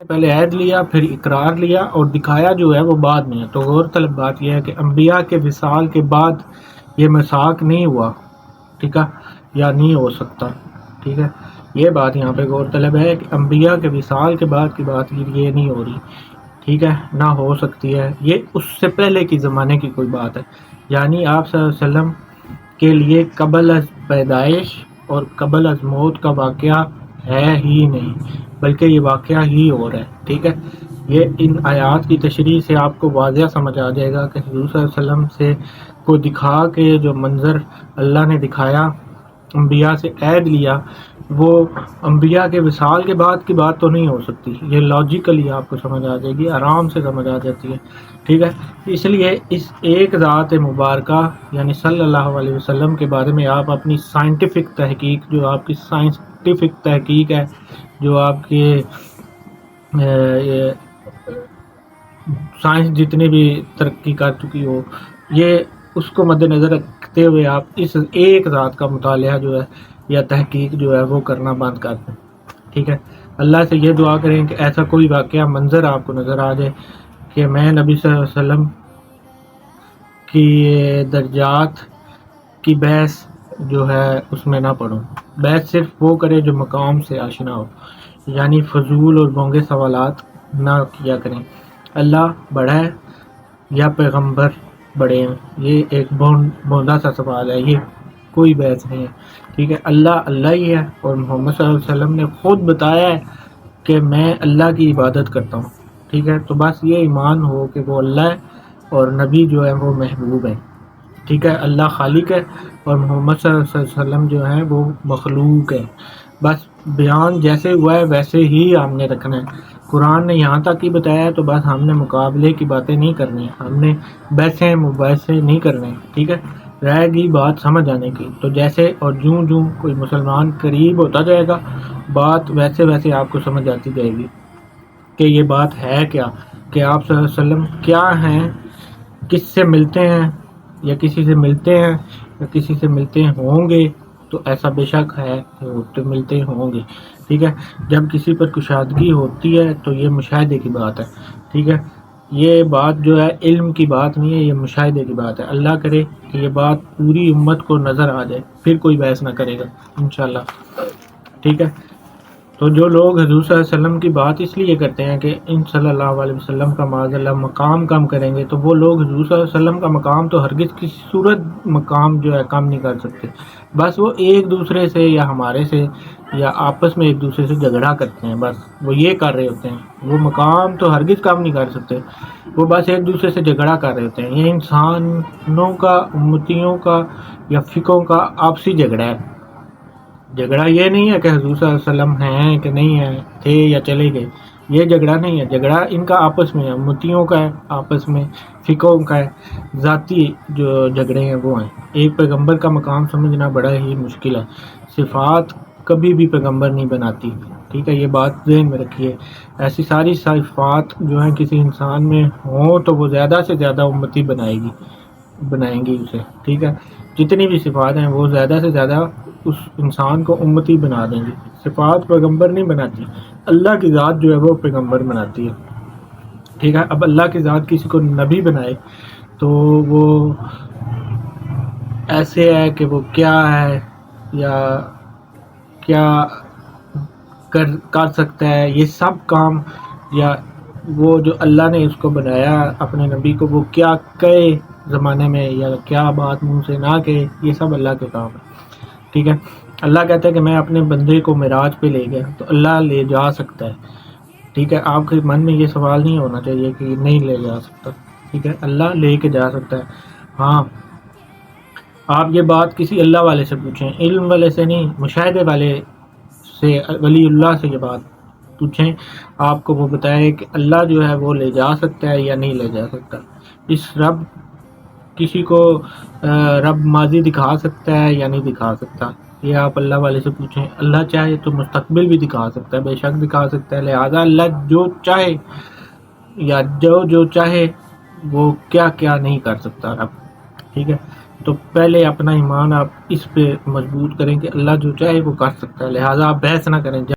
پہلے عہد لیا، پھر اقرار لیا، اور دکھایا جو ہے وہ بعد میں ہے۔ تو غور طلب بات یہ ہے کہ انبیاء کے وصال کے بعد یہ میثاق نہیں ہوا، ٹھیک ہے، یا نہیں ہو سکتا، ٹھیک ہے۔ یہ بات یہاں پہ غور طلب ہے کہ انبیاء کے وصال کے بعد کی بات یہ نہیں ہو رہی، ٹھیک ہے، نہ ہو سکتی ہے، یہ اس سے پہلے کی زمانے کی کوئی بات ہے۔ یعنی آپ صلی اللہ علیہ وسلم کے لیے قبل از پیدائش اور قبل از موت کا واقعہ ہے ہی نہیں، بلکہ یہ واقعہ ہی ہو رہا ہے، ٹھیک ہے۔ یہ ان آیات کی تشریح سے آپ کو واضح سمجھ آ جائے گا کہ حضور صلی اللہ علیہ وسلم سے کو دکھا کے جو منظر اللہ نے دکھایا، انبیاء سے عہد لیا، وہ انبیاء کے وصال کے بعد کی بات تو نہیں ہو سکتی۔ یہ لاجیکلی آپ کو سمجھ آ جائے گی، آرام سے سمجھ آ جاتی ہے، ٹھیک ہے۔ اس لیے اس ایک ذات مبارکہ یعنی صلی اللہ علیہ وسلم کے بارے میں آپ اپنی سائنٹیفک تحقیق، جو آپ کی سائنٹیفک تحقیق ہے، جو آپ کے سائنس جتنی بھی ترقی کر چکی ہو، یہ اس کو مد نظر رکھتے ہوئے آپ اس ایک ذات کا مطالعہ جو ہے یا تحقیق جو ہے وہ کرنا بند کر دیں، ٹھیک ہے۔ اللہ سے یہ دعا کریں کہ ایسا کوئی واقعہ منظر آپ کو نظر آ جائے کہ میں نبی صلی اللہ علیہ وسلم کی درجات کی بحث جو ہے اس میں نہ پڑھوں۔ بحث صرف وہ کرے جو مقام سے آشنا ہو، یعنی فضول اور گونگے سوالات نہ کیا کریں۔ اللہ بڑا ہے یا پیغمبر بڑے ہیں، یہ ایک بوندا سا سوال ہے، یہ کوئی بحث نہیں ہے، ٹھیک ہے۔ اللہ اللہ ہی ہے، اور محمد صلی اللہ علیہ وسلم نے خود بتایا ہے کہ میں اللہ کی عبادت کرتا ہوں، ٹھیک ہے۔ تو بس یہ ایمان ہو کہ وہ اللہ ہے اور نبی جو ہے وہ محبوب ہے، ٹھیک ہے۔ اللہ خالق ہے اور محمد صلی اللہ علیہ وسلم جو ہیں وہ مخلوق ہے۔ بس بیان جیسے ہوا ہے ویسے ہی ہم نے رکھنا ہے۔ قرآن نے یہاں تک ہی بتایا ہے، تو بس ہم نے مقابلے کی باتیں نہیں کرنی، ہم نے بحثیں مباحثے نہیں کرنے، ٹھیک ہے۔ رہے گی بات سمجھ آنے کی، تو جیسے اور جوں کوئی مسلمان قریب ہوتا جائے گا، بات ویسے ویسے آپ کو سمجھ آتی جائے گی کہ یہ بات ہے کیا، کہ آپ صلی اللہ علیہ وسلم کیا ہیں، کس سے ملتے ہیں یا کسی سے ملتے ہیں یا کسی سے ملتے ہوں گے، تو ایسا بے شک ہے کہ وہ تو ملتے ہوں گے، ٹھیک ہے۔ جب کسی پر کشادگی ہوتی ہے تو یہ مشاہدے کی بات ہے، ٹھیک ہے۔ یہ بات جو ہے علم کی بات نہیں ہے، یہ مشاہدے کی بات ہے۔ اللہ کرے کہ یہ بات پوری امت کو نظر آ جائے، پھر کوئی بحث نہ کرے گا انشاءاللہ، ٹھیک ہے۔ تو جو لوگ حضور صلی اللہ علیہ وسلم کی بات اس لیے کرتے ہیں کہ ان صلی اللہ علیہ وسلم کا معاذ اللہ مقام کم کریں گے، تو وہ لوگ حضور صلی اللہ علیہ وسلم کا مقام تو ہرگز کسی صورت مقام جو ہے کم نہیں کر سکتے۔ بس وہ ایک دوسرے سے یا ہمارے سے یا آپس میں ایک دوسرے سے جھگڑا کرتے ہیں، بس وہ یہ کر رہے ہوتے ہیں، وہ مقام تو ہرگز کم نہیں کر سکتے، وہ بس ایک دوسرے سے جھگڑا کر رہے ہوتے ہیں۔ یہ انسانوں کا، امتیوں کا یا فقوں کا آپسی جھگڑا ہے۔ جھگڑا یہ نہیں ہے کہ حضور صلی اللہ علیہ وسلم ہیں کہ نہیں ہیں، تھے یا چلے گئے، یہ جھگڑا نہیں ہے۔ جھگڑا ان کا آپس میں ہے، امتیوں کا ہے، آپس میں فقوں کا ہے، ذاتی جو جھگڑے ہیں وہ ہیں۔ ایک پیغمبر کا مقام سمجھنا بڑا ہی مشکل ہے۔ صفات کبھی بھی پیغمبر نہیں بناتی، ٹھیک ہے، یہ بات ذہن میں رکھیے۔ ایسی ساری صفات جو ہیں کسی انسان میں ہوں تو وہ زیادہ سے زیادہ امتی بنائیں گی اسے، ٹھیک ہے۔ جتنی بھی صفات ہیں وہ زیادہ سے زیادہ اس انسان کو امتی بنا دیں گی۔ صفات پیغمبر نہیں بناتی، اللہ کی ذات جو ہے وہ پیغمبر بناتی ہے، ٹھیک ہے۔ اب اللہ کی ذات کسی کو نبی بنائے تو وہ ایسے ہے کہ وہ کیا ہے یا کیا کر سکتا ہے، یہ سب کام، یا وہ جو اللہ نے اس کو بنایا اپنے نبی کو، وہ کیا کہے زمانے میں یا کیا بات منہ سے نہ کہے، یہ سب اللہ کے کام ہے، ٹھیک ہے۔ اللہ کہتا ہے کہ میں اپنے بندے کو معراج پہ لے گیا، تو اللہ لے جا سکتا ہے، ٹھیک ہے۔ آپ کے من میں یہ سوال نہیں ہونا چاہیے کہ نہیں لے جا سکتا، ٹھیک ہے، اللہ لے کے جا سکتا ہے۔ ہاں، آپ یہ بات کسی اللہ والے سے پوچھیں، علم والے سے نہیں، مشاہدے والے سے، ولی اللہ سے یہ بات پوچھیں، آپ کو وہ بتائے کہ اللہ جو ہے وہ لے جا سکتا ہے یا نہیں لے جا سکتا۔ کسی کو رب ماضی دکھا سکتا ہے یا نہیں دکھا سکتا، یہ آپ اللہ والے سے پوچھیں۔ اللہ چاہے تو مستقبل بھی دکھا سکتا ہے، بے شک دکھا سکتا ہے، لہذا اللہ جو چاہے یا جو چاہے وہ کیا کیا نہیں کر سکتا رب، ٹھیک ہے۔ تو پہلے اپنا ایمان آپ اس پہ مضبوط کریں کہ اللہ جو چاہے وہ کر سکتا ہے، لہذا آپ بحث نہ کریں۔